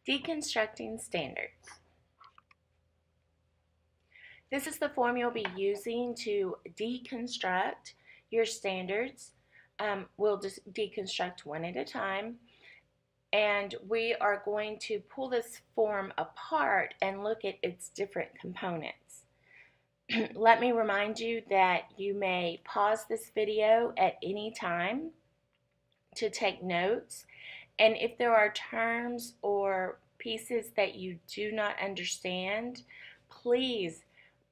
Deconstructing Standards. This is the form you'll be using to deconstruct your standards. We'll just deconstruct one at a time, and we are going to pull this form apart and look at its different components. Let me remind you that you may pause this video at any time to take notes, and if there are terms or pieces that you do not understand, please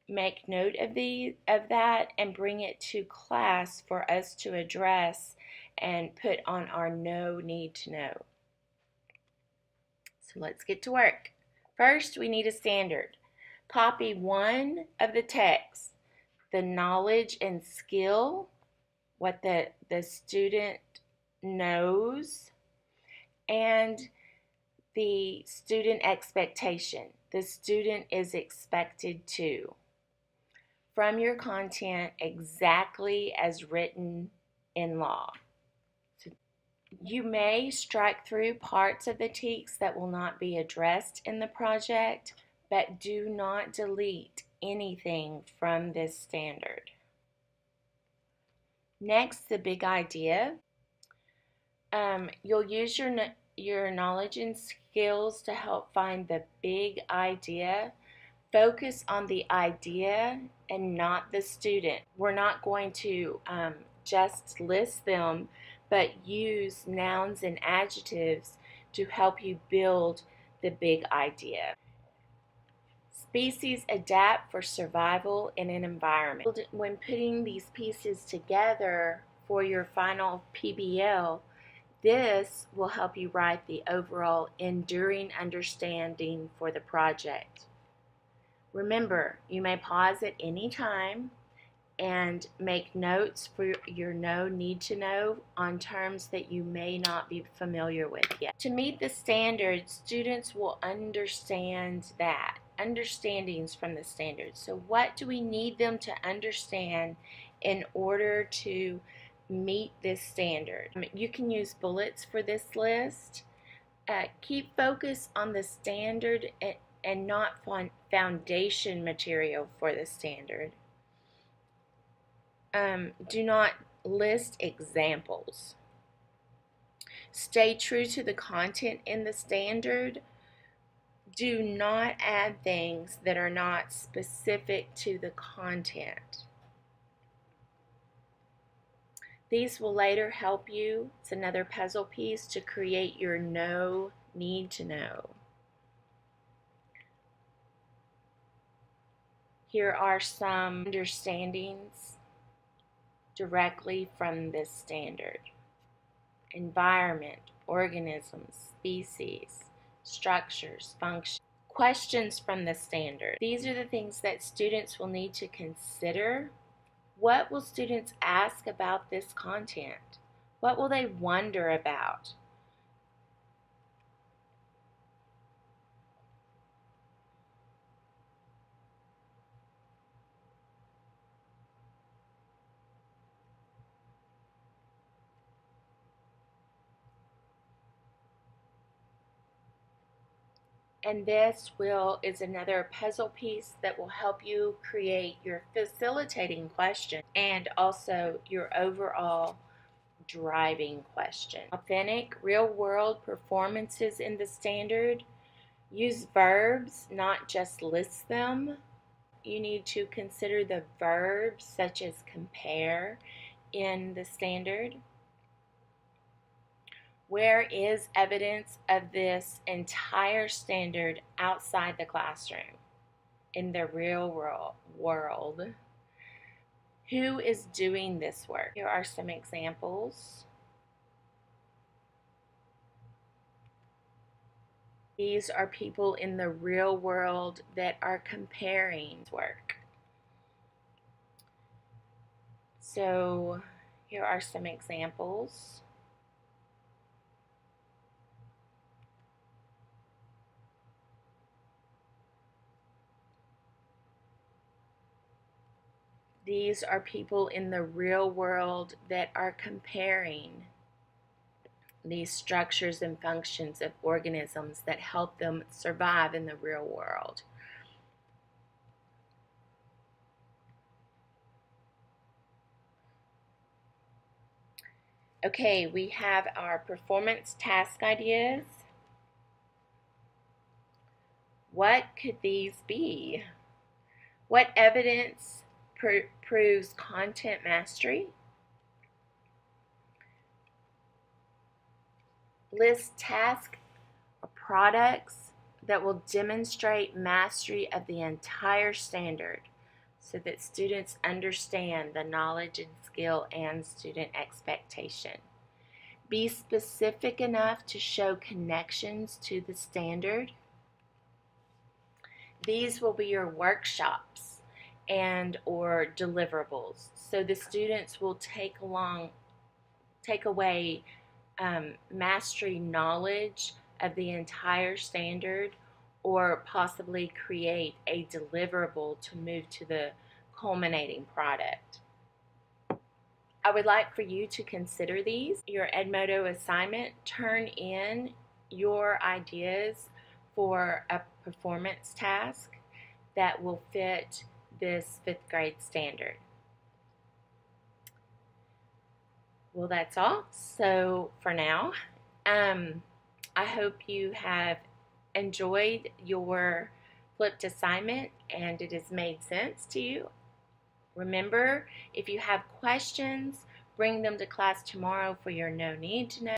make note of that and bring it to class for us to address and put on our no need to know. So let's get to work. First, we need a standard. Copy one of the text, the knowledge and skill, what the student knows, and the student expectation. The student is expected to. From your content exactly as written in law. So you may strike through parts of the text that will not be addressed in the project, but do not delete anything from this standard. Next, the big idea. You'll use your knowledge and skills to help find the big idea. Focus on the idea and not the student. We're not going to just list them, but use nouns and adjectives to help you build the big idea. Species adapt for survival in an environment. When putting these pieces together for your final PBL, this will help you write the overall enduring understanding for the project. Remember, you may pause at any time and make notes for your no need to know on terms that you may not be familiar with yet. To meet the standards, students will understand that, understandings from the standards. So what do we need them to understand in order to meet this standard? You can use bullets for this list. Keep focus on the standard and not foundation material for the standard. Do not list examples. Stay true to the content in the standard. Do not add things that are not specific to the content. These will later help you. It's another puzzle piece to create your no need to know. Here are some understandings directly from this standard. Environment, organisms, species, structures, functions. Questions from the standard. These are the things that students will need to consider. What will students ask about this content? What will they wonder about? And this is another puzzle piece that will help you create your facilitating question and also your overall driving question. Authentic, real-world performances in the standard. Use verbs, not just list them. You need to consider the verbs such as compare in the standard. Where is evidence of this entire standard outside the classroom, in the real world? Who is doing this work? Here are some examples. These are people in the real world that are comparing work. So here are some examples. These are people in the real world that are comparing. these structures and functions of organisms that help them survive in the real world. Okay, we have our performance task ideas. What could these be? What evidence proves content mastery? List tasks or products that will demonstrate mastery of the entire standard so that students understand the knowledge and skill and student expectation. Be specific enough to show connections to the standard. These will be your workshops and or deliverables. So the students will take away mastery knowledge of the entire standard, or possibly create a deliverable to move to the culminating product. I would like for you to consider these. Your Edmodo assignment, turn in your ideas for a performance task that will fit this 5th grade standard. Well, that's all. So for now, I hope you have enjoyed your flipped assignment and it has made sense to you. Remember, if you have questions, bring them to class tomorrow for your no need to know.